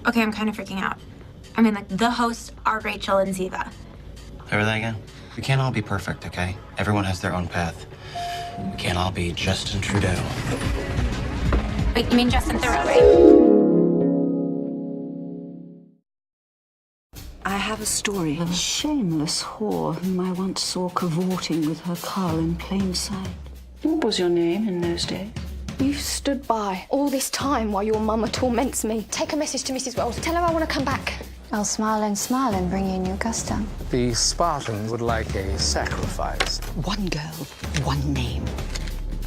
Okay, I'm kind of freaking out. I mean, like, the hosts are Rachel and Ziva. Who are they again? We can't all be perfect, okay? Everyone has their own path. We can't all be Justin Trudeau. Wait, you mean Justin Theroux, right? I have a story of a shameless whore whom I once saw cavorting with her Carl in plain sight. What was your name in those days? You stood by all this time while your mama torments me. Take a message to Mrs. Wells. Tell her I want to come back. I'll smile and bring you new custom. The Spartans would like a sacrifice. One girl, one name.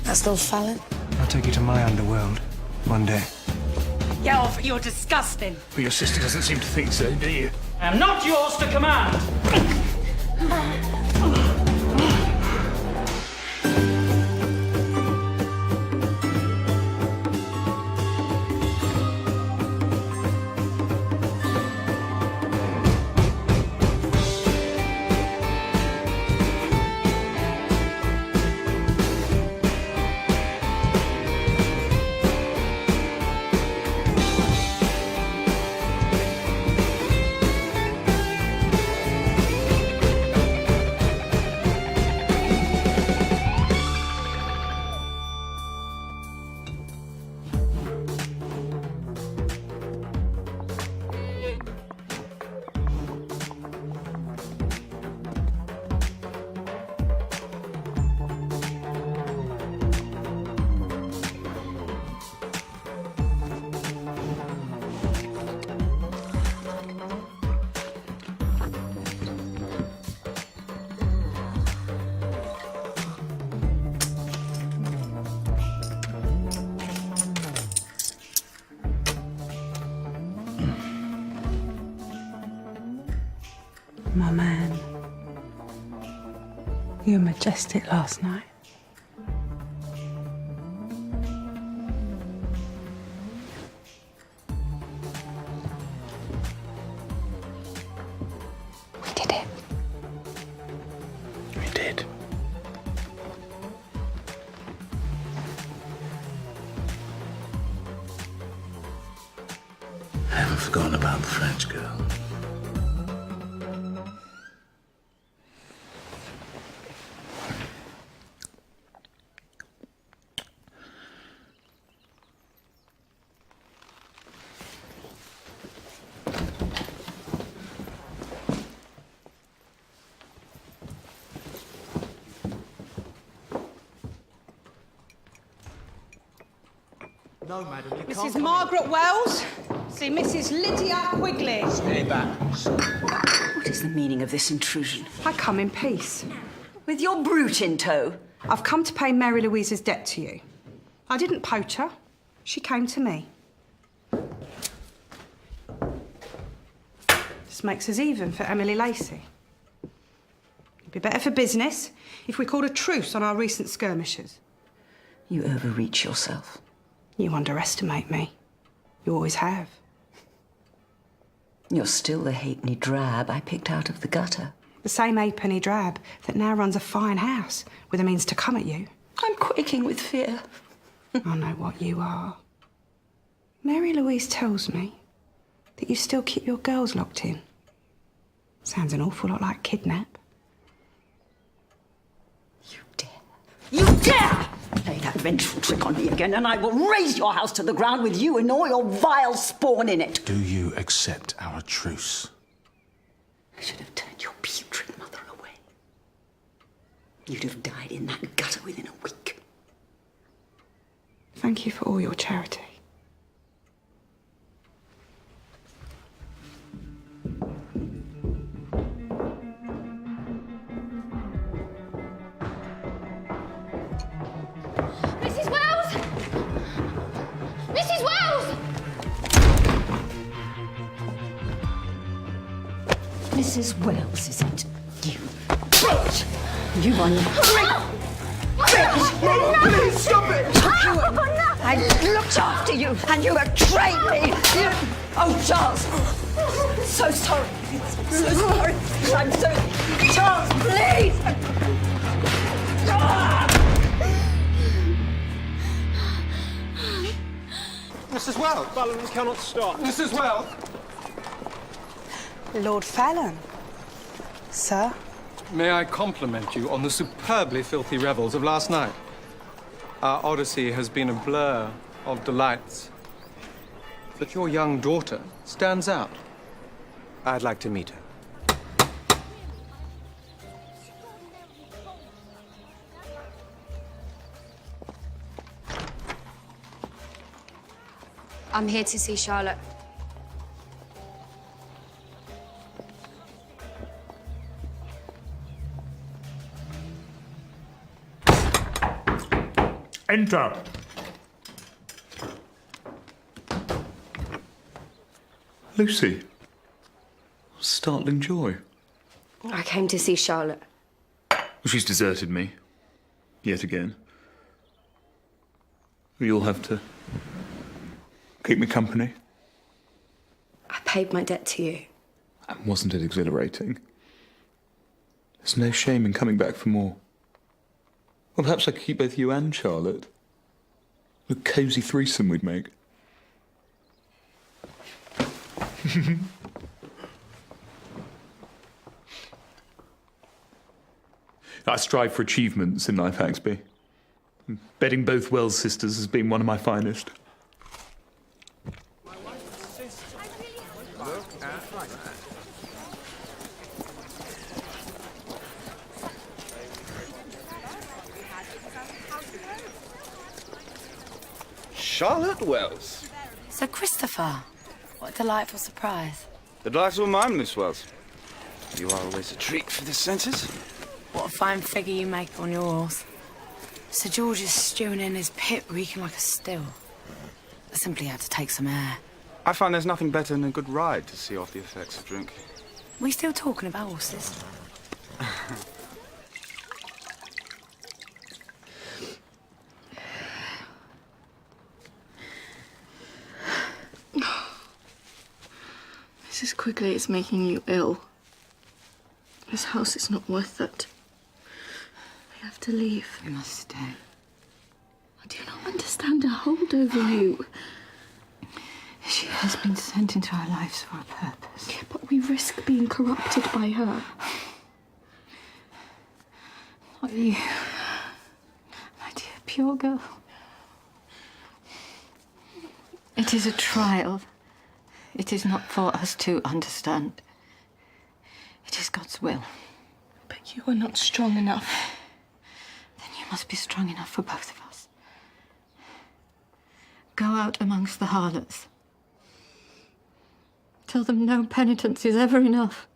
That's still Fallon? I'll take you to my underworld one day. Get off, you're disgusting. But your sister doesn't seem to think so, do you? I am not yours to command. My man, you were majestic last night. We did it. We did. I haven't forgotten about the French girl. No, madam, you Mrs. Margaret Wells, see Mrs. Lydia Quigley. Stay back. What is the meaning of this intrusion? I come in peace. With your brute in tow? I've come to pay Mary Louise's debt to you. I didn't poach her. She came to me. This makes us even for Emily Lacey. It'd be better for business if we called a truce on our recent skirmishes. You overreach yourself. You underestimate me. You always have. You're still the halfpenny drab I picked out of the gutter. The same halfpenny drab that now runs a fine house with the means to come at you. I'm quaking with fear. I know what you are. Mary Louise tells me that you still keep your girls locked in. Sounds an awful lot like kidnap. You dare! You dare! Play that vengeful trick on me again, and I will raise your house to the ground with you and all your vile spawn in it. Do you accept our truce? I should have turned your putrid mother away. You'd have died in that gutter within a week. Thank you for all your charity. Mrs. Wells! Mrs. Wells! Mrs. Wells, is it? You bitch! You are bitch! No! Please stop it! I looked after you, and you betrayed me! Oh, Charles! So sorry. So sorry. I'm so... Charles, please! Mrs. Wells! Fallon cannot stop. Mrs. Wells! Lord Fallon. Sir? May I compliment you on the superbly filthy revels of last night? Our odyssey has been a blur of delights. But your young daughter stands out. I'd like to meet her. I'm here to see Charlotte. Enter. Lucy. Startling joy. I came to see Charlotte. Well, she's deserted me. Yet again. You'll have to keep me company. I paid my debt to you. And wasn't it exhilarating? There's no shame in coming back for more. Well, perhaps I could keep both you and Charlotte. A cosy threesome we'd make. I strive for achievements in life, Haxby. Bedding both Wells sisters has been one of my finest. Charlotte Wells. Sir Christopher. What a delightful surprise. The delights were mine, Miss Wells. You are always a treat for the senses. What a fine figure you make on your horse. Sir George is stewing in his pit, reeking like a still. I simply had to take some air. I find there's nothing better than a good ride to see off the effects of drink. We still talking about horses? Mrs. Quigley is making you ill. This house is not worth it. We have to leave. We must stay. I do not understand her hold over you. She has been sent into our lives for a purpose. Yeah, but we risk being corrupted by her. Not you, my dear pure girl. It is a trial. It is not for us to understand. It is God's will. But you are not strong enough. Then you must be strong enough for both of us. Go out amongst the harlots. Tell them no penitence is ever enough.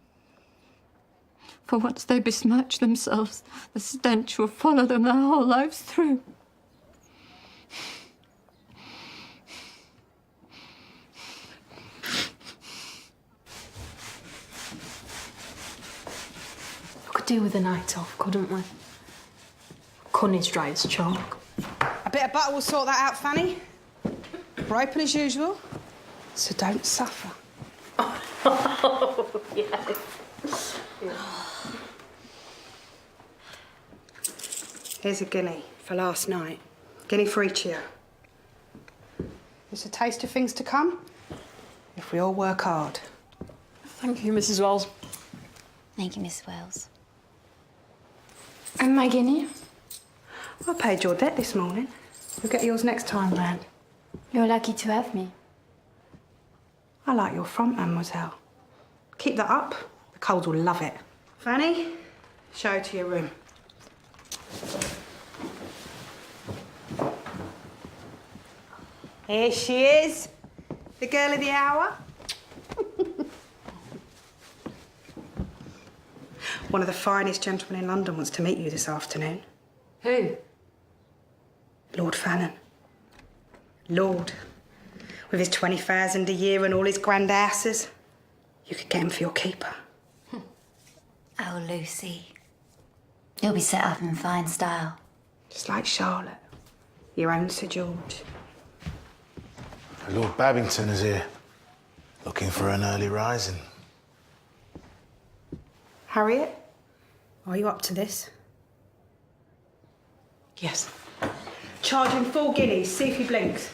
For once they besmirch themselves, the stench will follow them their whole lives through. We could do with a night off, couldn't we? Cunning's dry as chalk. A bit of butter will sort that out, Fanny. We're open as usual, so don't suffer. Oh, yes. Here's a guinea for last night. Guinea for each year. It's a taste of things to come if we all work hard. Thank you, Mrs. Wells. Thank you, Miss Wells. And my guinea? I paid your debt this morning. You'll get yours next time round. You're lucky to have me. I like your front, mademoiselle. Keep that up. The Coles will love it. Fanny, show her to your room. Here she is, the girl of the hour. One of the finest gentlemen in London wants to meet you this afternoon. Who? Lord Fallon. Lord. With his 20,000 a year and all his grand houses. You could get him for your keeper. Oh, Lucy. You'll be set up in fine style. Just like Charlotte. Your own Sir George. Lord Babington is here. Looking for an early rising. Harriet, are you up to this? Yes. Charge him 4 guineas, see if he blinks.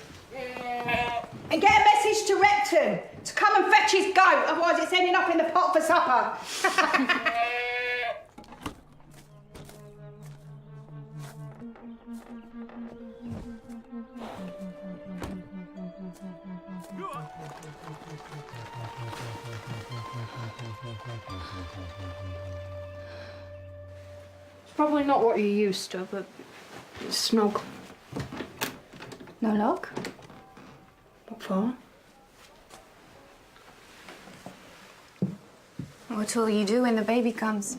And get a message to Repton to come and fetch his goat, otherwise it's ending up in the pot for supper. It's probably not what you're used to, but it's snug. No lock? What for? What will you do when the baby comes?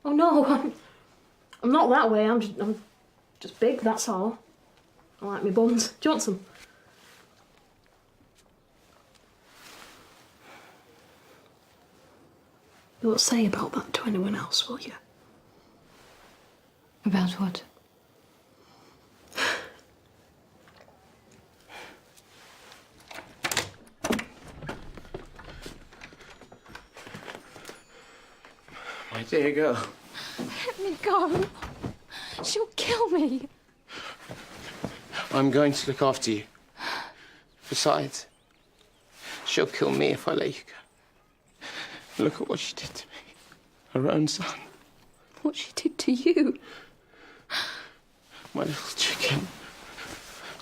Oh no, I'm not that way. I'm just big. That's all. I like my buns. Do you want some? You won't say about that to anyone else, will you? About what? My dear girl. Let me go. She'll kill me. I'm going to look after you. Besides, she'll kill me if I let you go. Look at what she did to me. Her own son. What she did to you? My little chicken.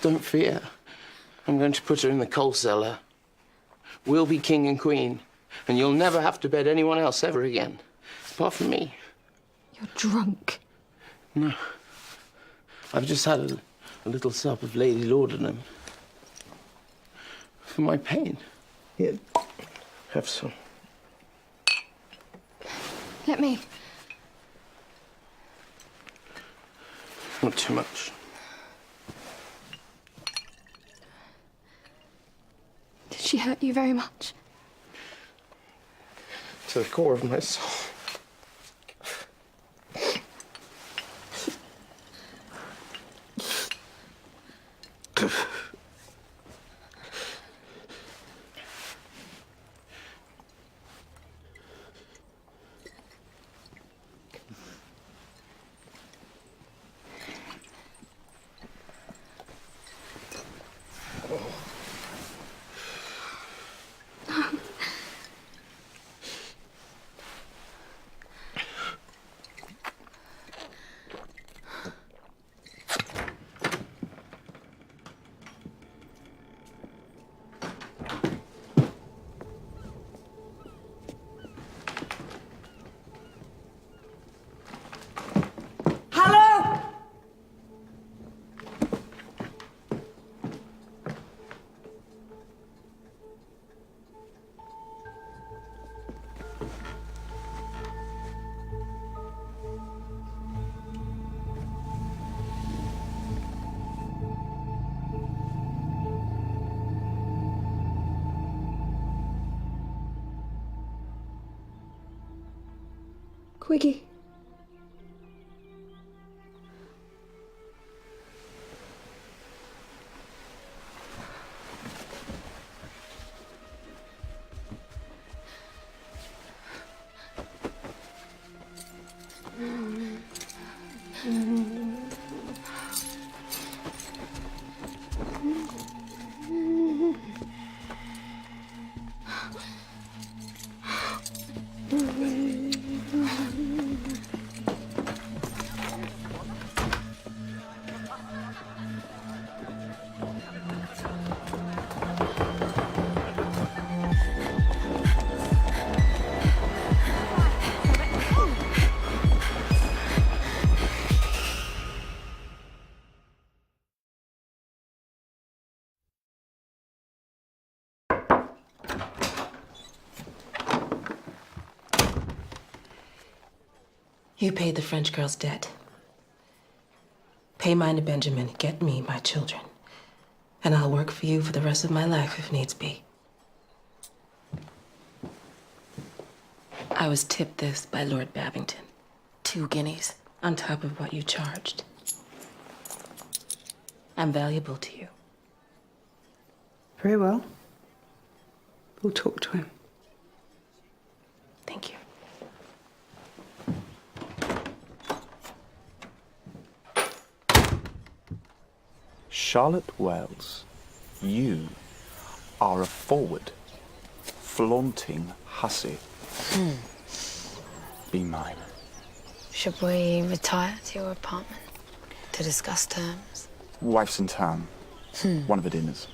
Don't fear. I'm going to put her in the coal cellar. We'll be king and queen, and you'll never have to bed anyone else ever again. Apart from me. You're drunk. No. I've just had a little sup of Lady Laudanum. For my pain. Here, have some. Let me. Not too much. Did she hurt you very much? To the core of my soul. Quiggy. You paid the French girl's debt. Pay mine to Benjamin, get me my children. And I'll work for you for the rest of my life if needs be. I was tipped this by Lord Babington. 2 guineas on top of what you charged. I'm valuable to you. Very well. We'll talk to him. Thank you. Charlotte Wells. You are a forward, flaunting hussy. Be mine. Should we retire to your apartment to discuss terms? Wife's in town. One of her dinners.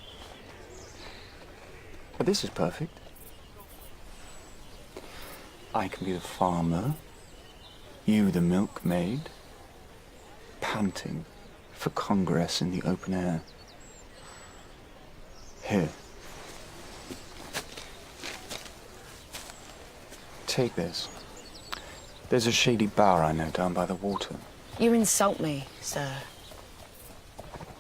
But this is perfect. I can be the farmer, you the milkmaid, panting for Congress in the open air. Here. Take this. There's a shady bar I know down by the water. You insult me, sir.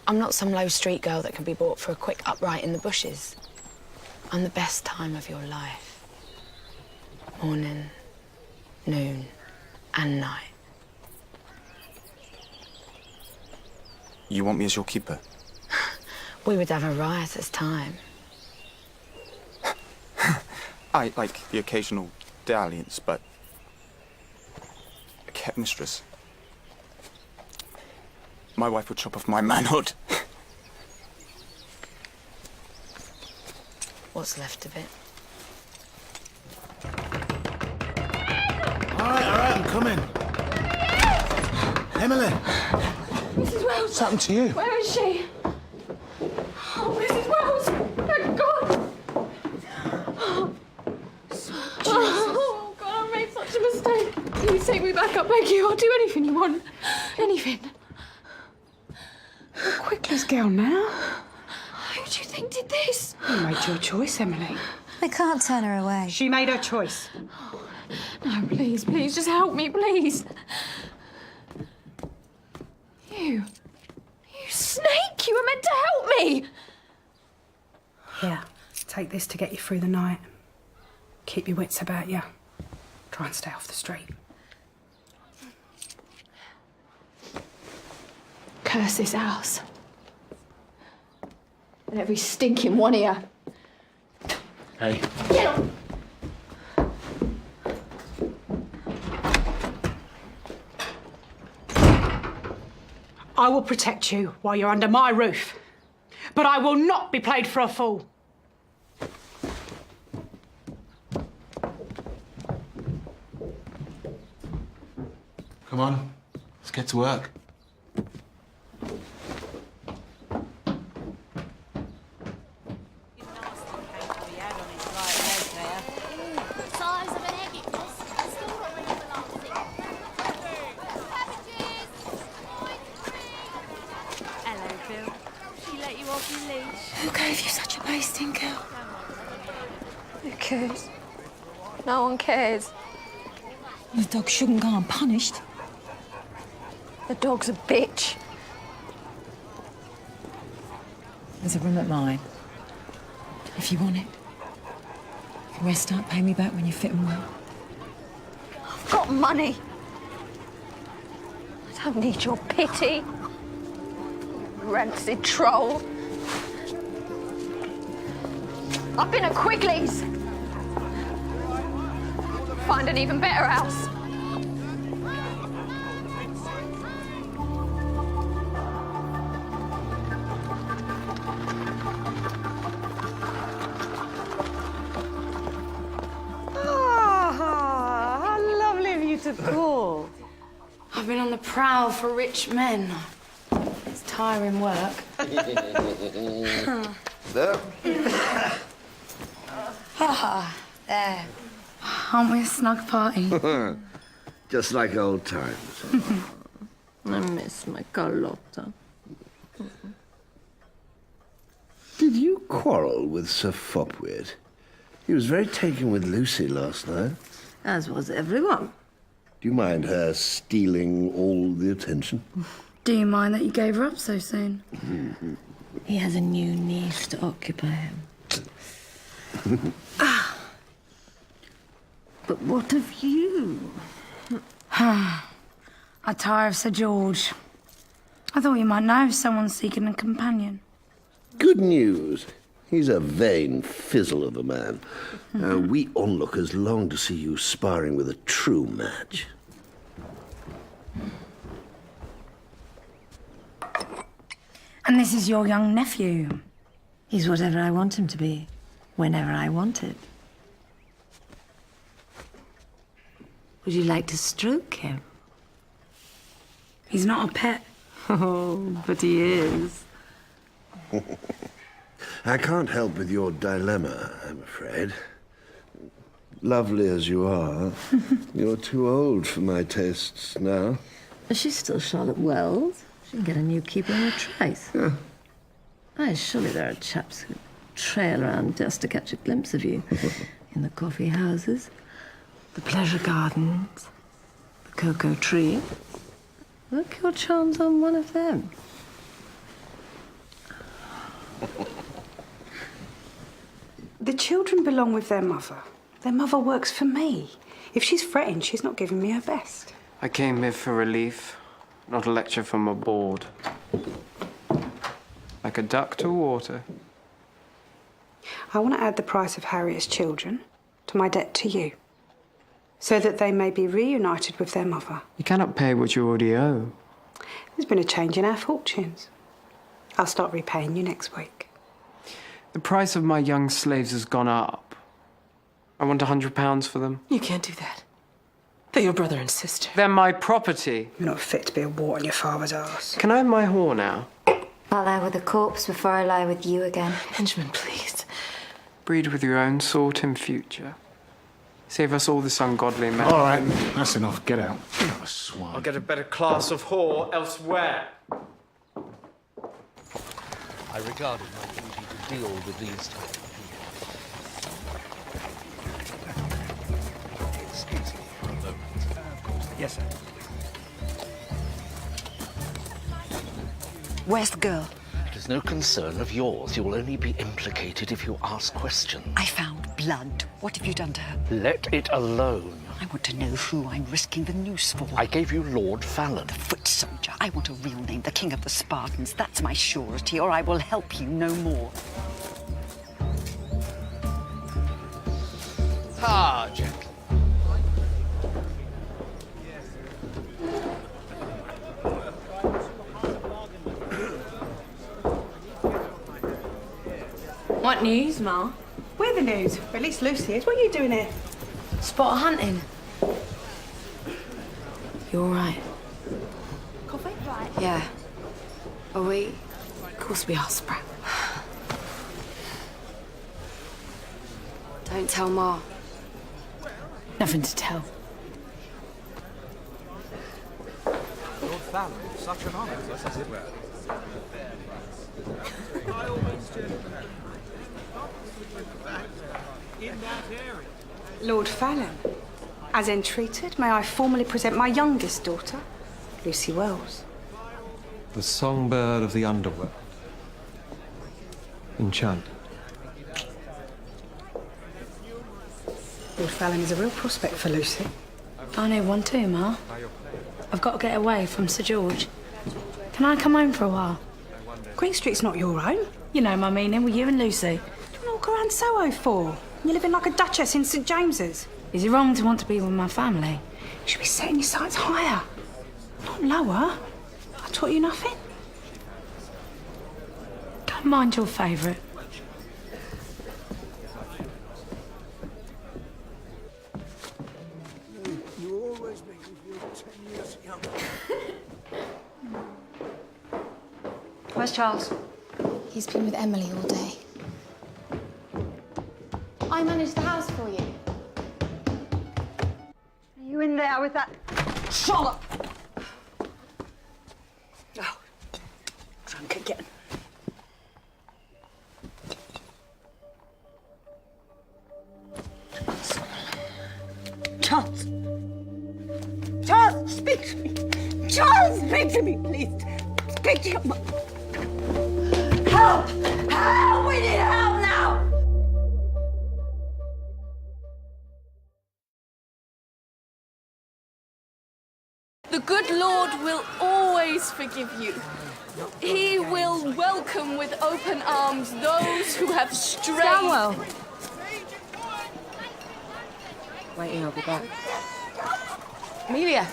I'm not some low street girl that can be bought for a quick upright in the bushes. I'm the best time of your life. Morning, noon, and night. You want me as your keeper? We would have a riotous time. I like the occasional dalliance, but a kept mistress. My wife would chop off my manhood. What's left of it? All right, I'm coming. Emily! Mrs. Wells! What's happened to you? Where is she? Oh, Mrs. Wells! Thank God! Oh, God, I made such a mistake. Please take me back, I beg you. I'll do anything you want. Anything. You're a quickless girl now. Who do you think did this? You made your choice, Emily. We can't turn her away. She made her choice. No, please, please, just help me, please. You snake! You were meant to help me! Here, take this to get you through the night. Keep your wits about you. Try and stay off the street. Curse this house. And every stinking one of you. Hey. Get on! I will protect you while you're under my roof. But I will not be played for a fool. Come on, let's get to work. Who gave you such a pasting, girl? Who cares? No one cares. The dog shouldn't go unpunished. The dog's a bitch. There's a room at mine. If you want it. Rest up, pay me back when you're fit and well. I've got money. I don't need your pity. Rancid troll. I've been at Quigley's. Find an even better house. Ah, how lovely of you to call. I've been on the prowl for rich men. It's tiring work. There. There. Aren't we a snug party? Just like old times. I miss my Carlotta. Did you quarrel with Sir Fopwit? He was very taken with Lucy last night. As was everyone. Do you mind her stealing all the attention? Do you mind that you gave her up so soon? He has a new niece to occupy him. But what of you? I tire of Sir George. I thought you might know someone seeking a companion. Good news. He's a vain fizzle of a man. We onlookers long to see you sparring with a true match. And this is your young nephew. He's whatever I want him to be, whenever I want it. Would you like to stroke him? He's not a pet. Oh, but he is. I can't help with your dilemma, I'm afraid. Lovely as you are, you're too old for my tastes now. She's still Charlotte Wells. She can get a new keeper in a trice. Yeah. Aye, surely there are chaps who trail around just to catch a glimpse of you in the coffee houses, the pleasure gardens, the cocoa tree. Work your charms on one of them. The children belong with their mother. Their mother works for me. If she's fretting, she's not giving me her best. I came here for relief, not a lecture from a board. Like a duck to water. I want to add the price of Harriet's children to my debt to you, so that they may be reunited with their mother. You cannot pay what you already owe. There's been a change in our fortunes. I'll start repaying you next week. The price of my young slaves has gone up. I want £100 for them. You can't do that. They're your brother and sister. They're my property. You're not fit to be a wart on your father's arse. Can I have my whore now? I'll lie with a corpse before I lie with you again. Benjamin, please. Breed with your own sort in future. Save us all this ungodly man. All right, that's enough. Get out. You're a swine. I'll get a better class of whore elsewhere. I regarded my duty to deal with these type of people. Excuse me for a moment. Yes, sir. Where's the girl? It is no concern of yours. You will only be implicated if you ask questions. I found blood. What have you done to her? Let it alone. I want to know who I'm risking the noose for. I gave you Lord Fallon. The foot soldier. I want a real name, the king of the Spartans. That's my surety, or I will help you no more. Ah, gentlemen. What news, Ma? We're the news. Or at least Lucy is. What are you doing here? Spot hunting. You all right? Coffee? Right. Yeah. Are we? Of course we are, Sprat. Don't tell Ma. Nothing to tell. Lord Fallon, such an honour. As it were. In that area. Lord Fallon. As entreated, may I formally present my youngest daughter, Lucy Wells. The songbird of the underworld. Enchanted. Lord Fallon is a real prospect for Lucy. I know one too, Ma. I've got to get away from Sir George. Can I come home for a while? Green Street's not your own. You know my meaning, with you and Lucy. What do you walk around Soho for? You're living like a duchess in St James's. Is it wrong to want to be with my family? You should be setting your sights higher, not lower. I taught you nothing. Don't mind your favourite. You always make me feel 10 years younger. Where's Charles? He's been with Emily all day. I managed the house for you. Are you in there with that trollop? Oh, drunk again. Charles! Charles, speak to me! Charles, speak to me, please! Speak to your mother! Help! Help! We need help now! The good Lord will always forgive you. He will welcome with open arms those who have strayed. Stanwell. Waiting, I'll be back. Amelia.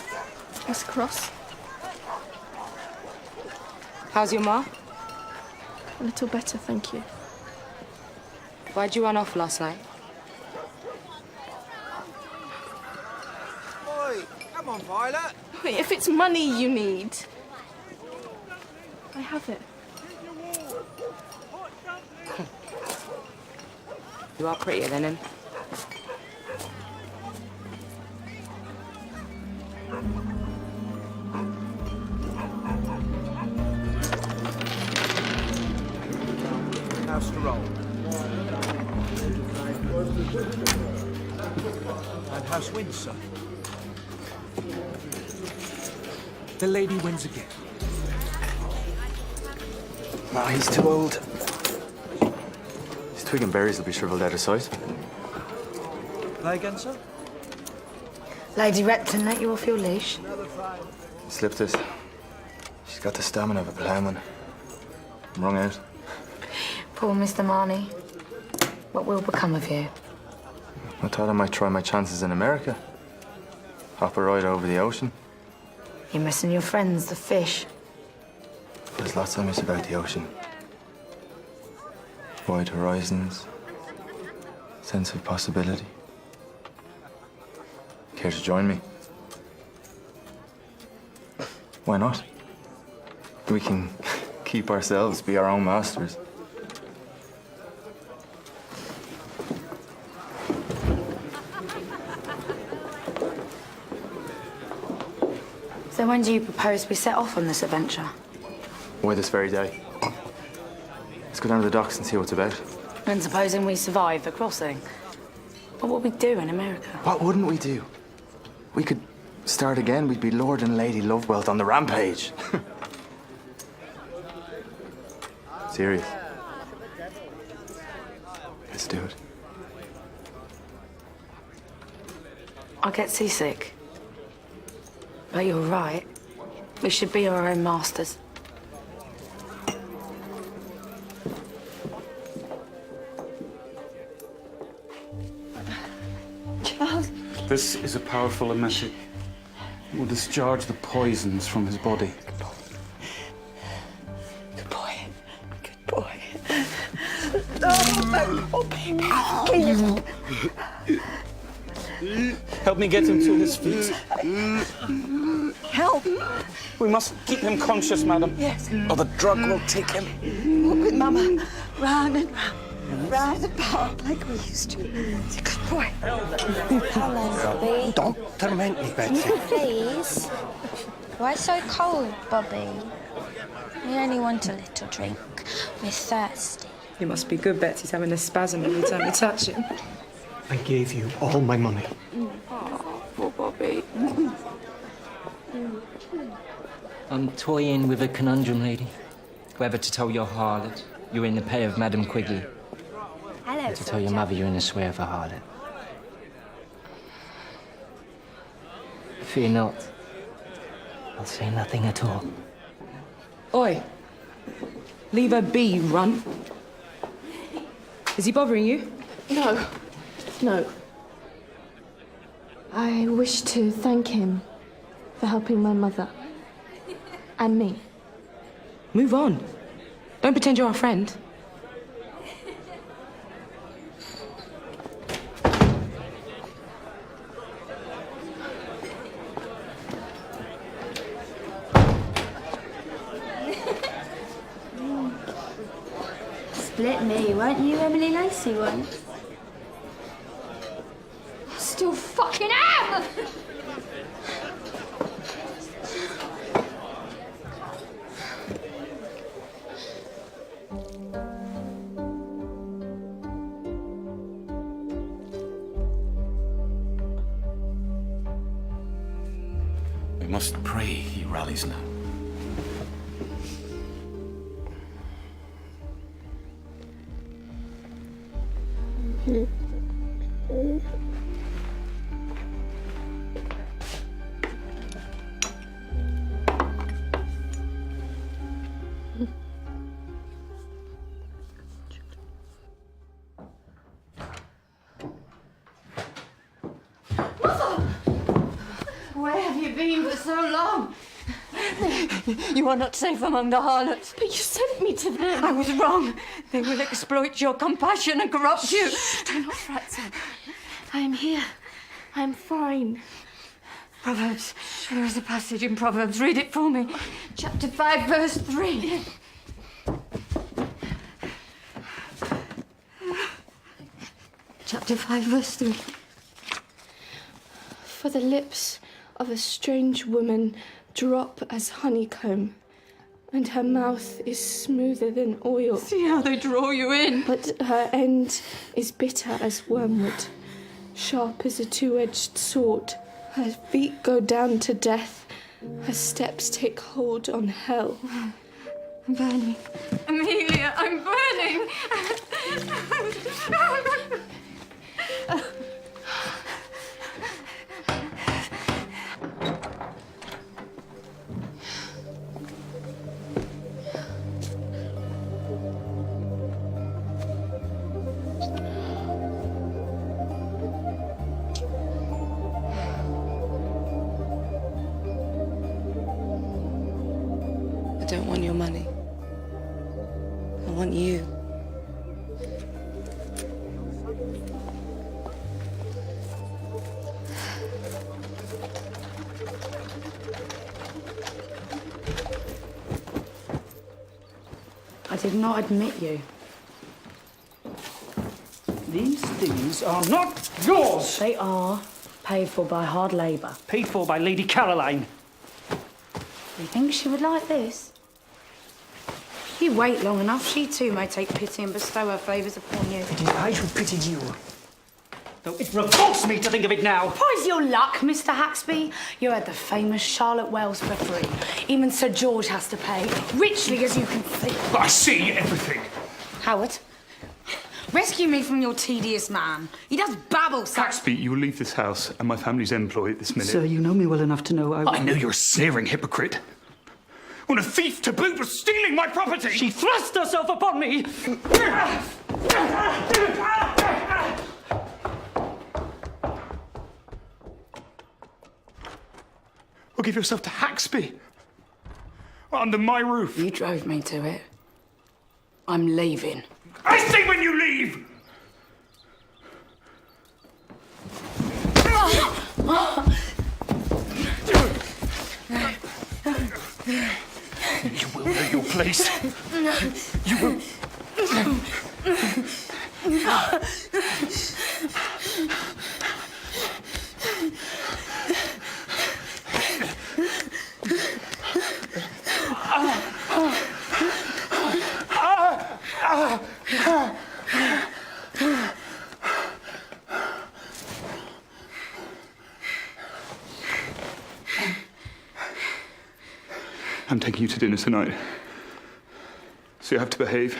Miss Cross. How's your ma? A little better, thank you. Why'd you run off last night? Oi, come on, Violet. Wait, if it's money you need, I have it. You are prettier than him. House to roll. And house wins, sir. The lady wins again. No, he's too old. His twig and berries will be shriveled out of sight. Play again, sir? Lady Repton let you off your leash. Slipped it. She's got the stamina of a ploughman. I'm wrung out. Poor Mr. Marnie. What will become of you? I thought I might try my chances in America. Hop a ride over the ocean. You're missing your friends, the fish. There's lots I miss about the ocean. Wide horizons. Sense of possibility. Care to join me? Why not? We can keep ourselves, be our own masters. So when do you propose we set off on this adventure? Why this very day? Let's go down to the docks and see what it's about. And supposing we survive the crossing, what would we do in America? What wouldn't we do? We could start again. We'd be Lord and Lady Lovewelt on the rampage. Serious. Let's do it. I get seasick. But you're right. We should be our own masters. Charles. This is a powerful emetic. It will discharge the poisons from his body. Good boy. Good boy. Oh, baby. Please. Help me get him to his feet. Help. We must keep him conscious, madam. Yes. Or the drug will take him. Walk with Mama. Round and round. Round the park like we used to. It's a good boy. Hello, Bobby. Don't torment me, Betsy. Please. Why so cold, Bobby? We only want a little drink. We're thirsty. You must be good, Betsy's having a spasm every time you touch him. I gave you all my money. Oh, poor Bobby. I'm toying with a conundrum, lady. Whether to tell your harlot you're in the pay of Madam Quigley, Hello, or to tell your mother you're in the sway of a harlot. Fear not. I'll say nothing at all. Oi. Leave her be, you runt. Is he bothering you? No. No. I wish to thank him for helping my mother. And me. Move on. Don't pretend you're our friend. Split me, weren't you Emily Lacey once? Still fucking am! We must pray he rallies now. Where have you been for so long? You are not safe among the harlots. But you sent me to them. I was wrong. They will exploit your compassion and corrupt you. Do not fret, son. I am here. I am fine. Proverbs. There is a passage in Proverbs. Read it for me. Chapter 5, verse 3. Chapter 5, verse 3. For the lips of a strange woman drop as honeycomb, and her mouth is smoother than oil. See how they draw you in. But her end is bitter as wormwood, sharp as a two-edged sword. Her feet go down to death. Her steps take hold on hell. I'm burning. Amelia, I'm burning. I don't want your money. I want you. I did not admit you. These things are not yours! They are paid for by hard labour. Paid for by Lady Caroline. You think she would like this? If you wait long enough, she too may take pity and bestow her favours upon you. It is I who pity you. Though it revolts me to think of it now. Prize your luck, Mr. Haxby. You had the famous Charlotte Wells for free. Even Sir George has to pay, richly as you can see. I see everything. Howard, rescue me from your tedious man. He does babble, sir. Haxby, you will leave this house and my family's employ at this minute. Sir, you know me well enough to know I know you're a sneering hypocrite. When a thief to boot was stealing my property! She thrust herself upon me! Or give yourself to Haxby. Under my roof. You drove me to it. I'm leaving. I say when you leave! You will know your place. You will. I'm taking you to dinner tonight. So you have to behave.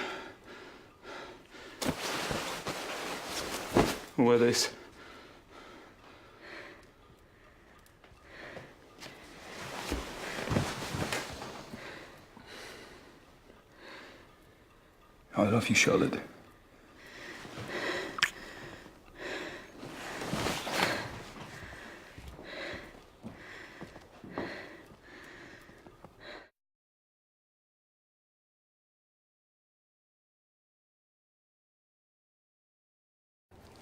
Or wear this. I love you, Charlotte.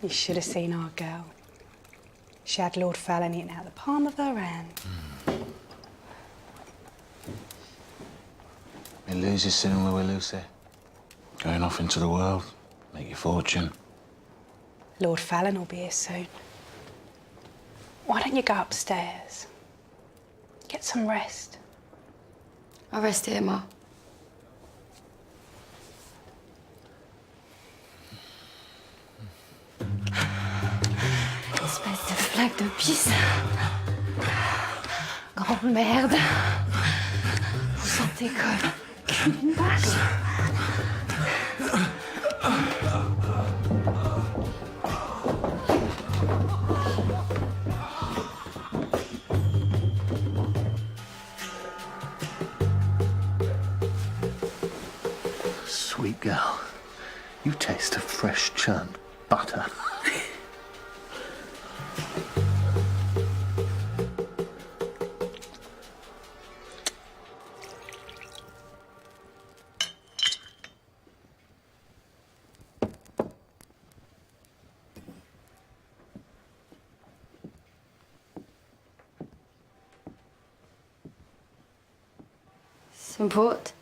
You should have seen our girl. She had Lord Fallon eating out the palm of her hand. You lose you soon, will we, Lucy? Going off into the world, make your fortune. Lord Fallon will be here soon. Why don't you go upstairs? Get some rest. I'll rest here, Ma. Espèce de flaque de pisse. Grande merde. Vous sentez comme une vache. Sweet girl, you taste of fresh churned butter. Some port?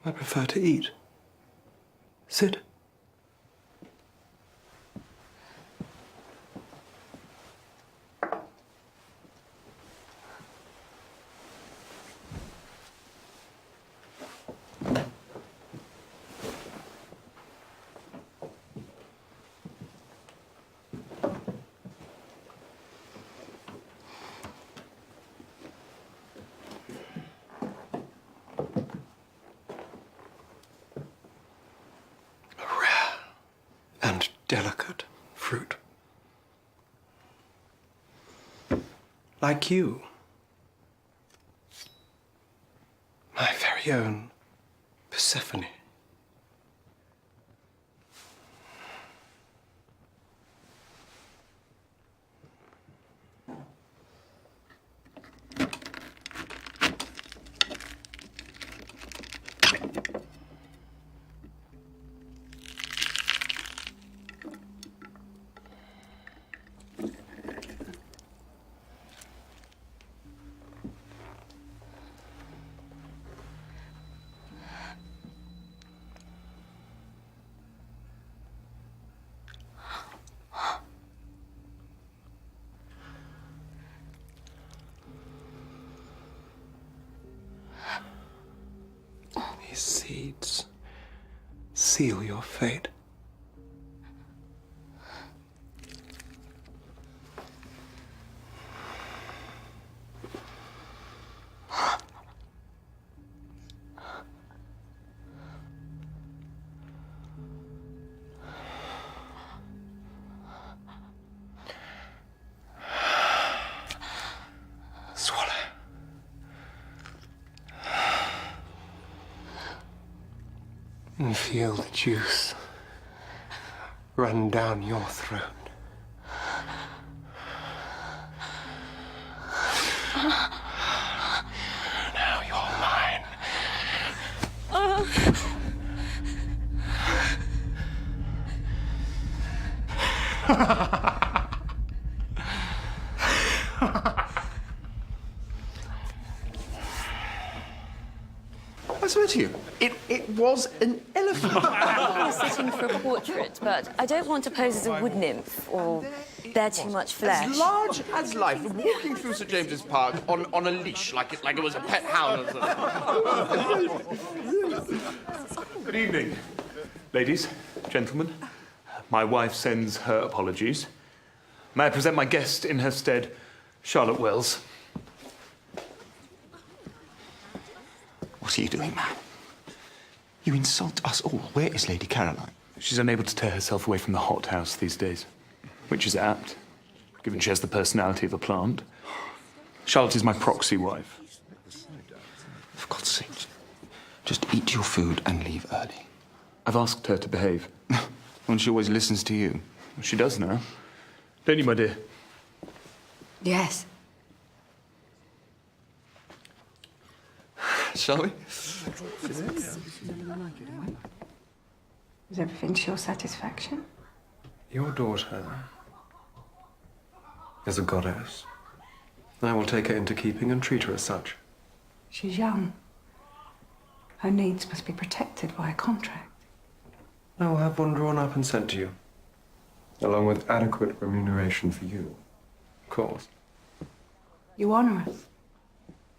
I prefer to eat. Sit. And delicate fruit. Like you. My very own Persephone. These seeds seal your fate. Swallow. And feel the juice run down your throat. Now you're mine. I swear to you, it was an elephant. I was sitting for a portrait, but I don't want to pose as a wood nymph or bear too much flesh. As large as life, walking through St James's Park on a leash, like it was a pet hound or something. Good evening, ladies, gentlemen. My wife sends her apologies. May I present my guest in her stead, Charlotte Wells. What are you doing, man? You insult us all. Where is Lady Caroline? She's unable to tear herself away from the hothouse these days, which is apt, given she has the personality of a plant. Charlotte is my proxy wife. For God's sake, just eat your food and leave early. I've asked her to behave. Well, she always listens to you. She does now. Don't you, my dear? Yes. Shall we? Is everything to your satisfaction? Your daughter is a goddess. I will take her into keeping and treat her as such. She's young. Her needs must be protected by a contract. I will have one drawn up and sent to you, along with adequate remuneration for you, of course. You honour us,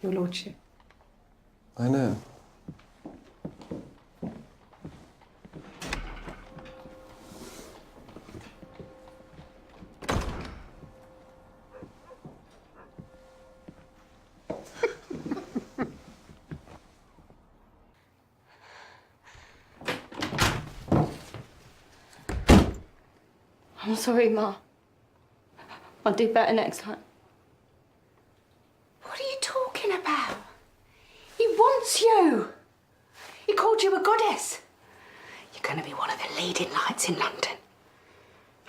your lordship. I know. I'm sorry, Ma. I'll do better next time. What are you talking about? He wants you. He called you a goddess. You're going to be one of the leading lights in London.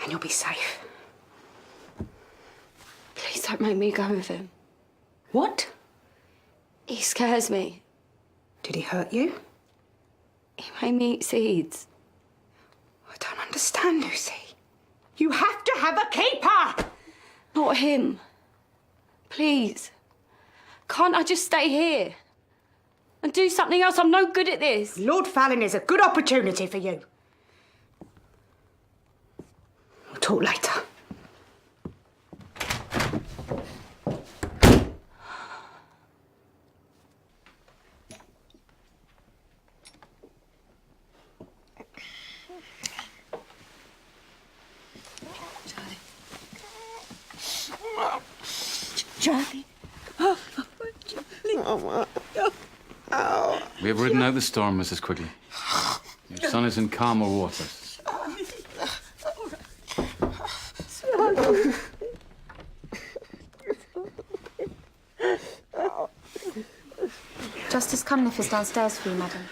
And you'll be safe. Please don't make me go with him. What? He scares me. Did he hurt you? He made me eat seeds. I don't understand, Lucy. You have to have a keeper! Not him. Please. Can't I just stay here? and do something else. I'm no good at this. Lord Fallon is a good opportunity for you. We'll talk later. Charlie. Oh, Charlie. Mama. Oh. We have ridden out the storm, Mrs. Quigley. Your son is in calmer waters. Justice Cunliffe is downstairs for you, madam.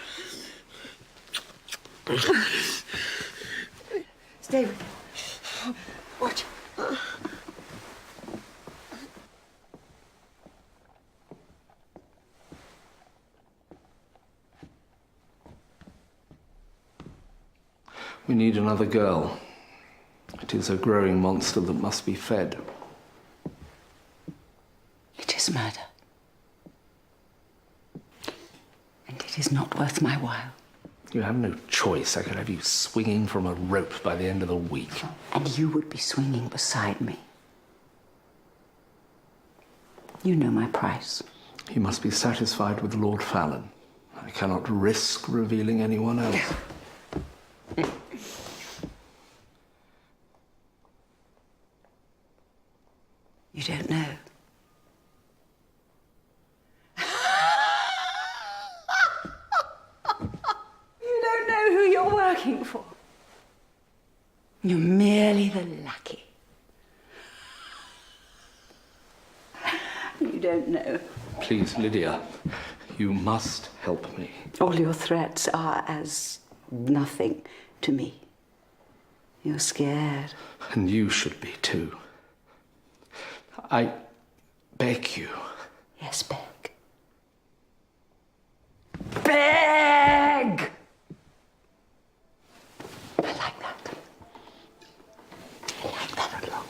Steve. Watch. We need another girl. It is a growing monster that must be fed. It is murder. And it is not worth my while. You have no choice. I could have you swinging from a rope by the end of the week. And you would be swinging beside me. You know my price. You must be satisfied with Lord Fallon. I cannot risk revealing anyone else. You don't know. You don't know who you're working for. You're merely the lackey. You don't know. Please, Lydia, you must help me. All your threats are as nothing to me. You're scared. And you should be too. I beg you. Yes, beg. Beg! I like that. I like that a lot.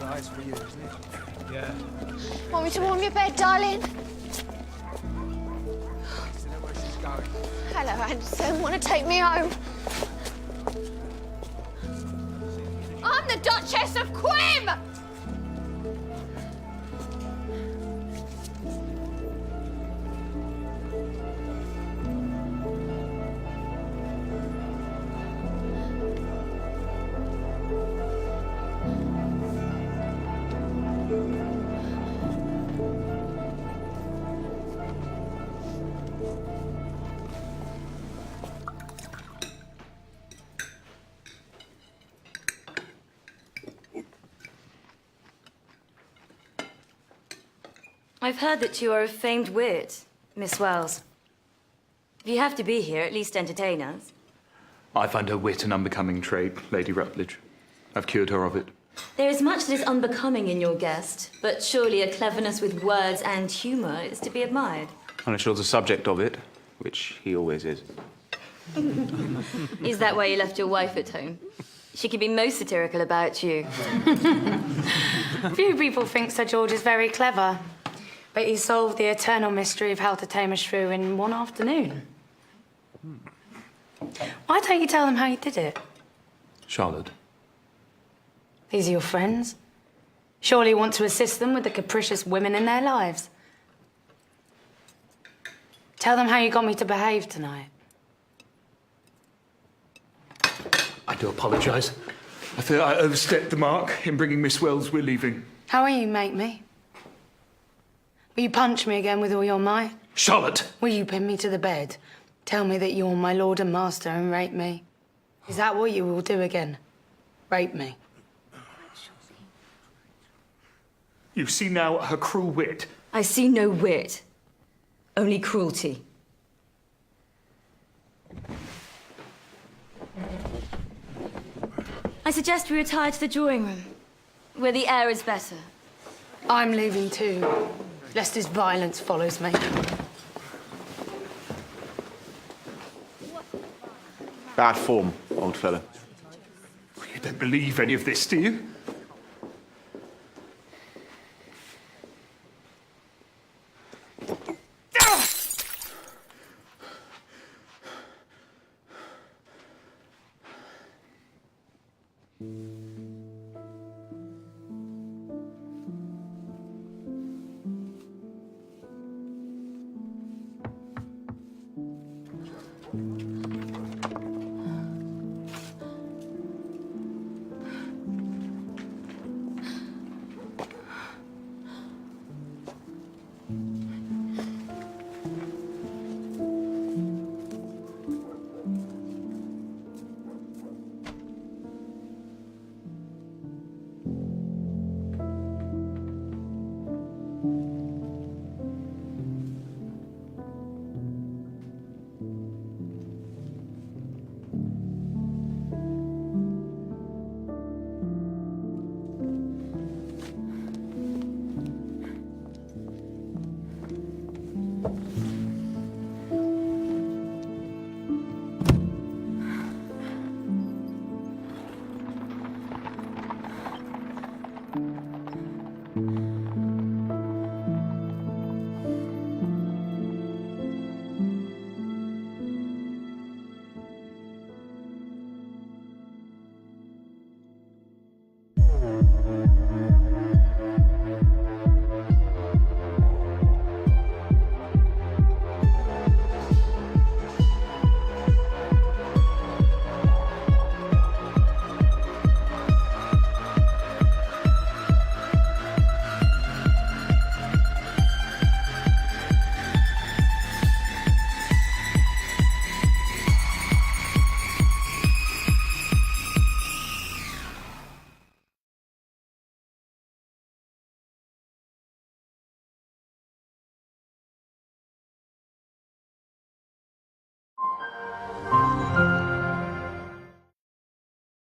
Nice for you, isn't it? Yeah. Want me to warm your bed, darling? Hello, Anderson. Want to take me home? I'm the Duchess of Quim! I've heard that you are a famed wit, Miss Wells. If you have to be here, at least entertain us. I find her wit an unbecoming trait, Lady Rutledge. I've cured her of it. There is much that is unbecoming in your guest, but surely a cleverness with words and humour is to be admired. Unless you're the subject of it, which he always is. Is that why you left your wife at home? She could be most satirical about you. Few people think Sir George is very clever, but he solved the eternal mystery of how to tame a shrew in one afternoon. Why don't you tell them how you did it? Charlotte. These are your friends. Surely you want to assist them with the capricious women in their lives. Tell them how you got me to behave tonight. I do apologise. I feel I overstepped the mark in bringing Miss Wells. We're leaving. How will you make me? Will you punch me again with all your might? Charlotte! Will you pin me to the bed? Tell me that you're my lord and master and rape me? Is that what you will do again? Rape me? You see now her cruel wit. I see no wit, only cruelty. I suggest we retire to the drawing room, where the air is better. I'm leaving too, lest his violence follows me. Bad form, old fellow. What are you don't believe any of this, do you?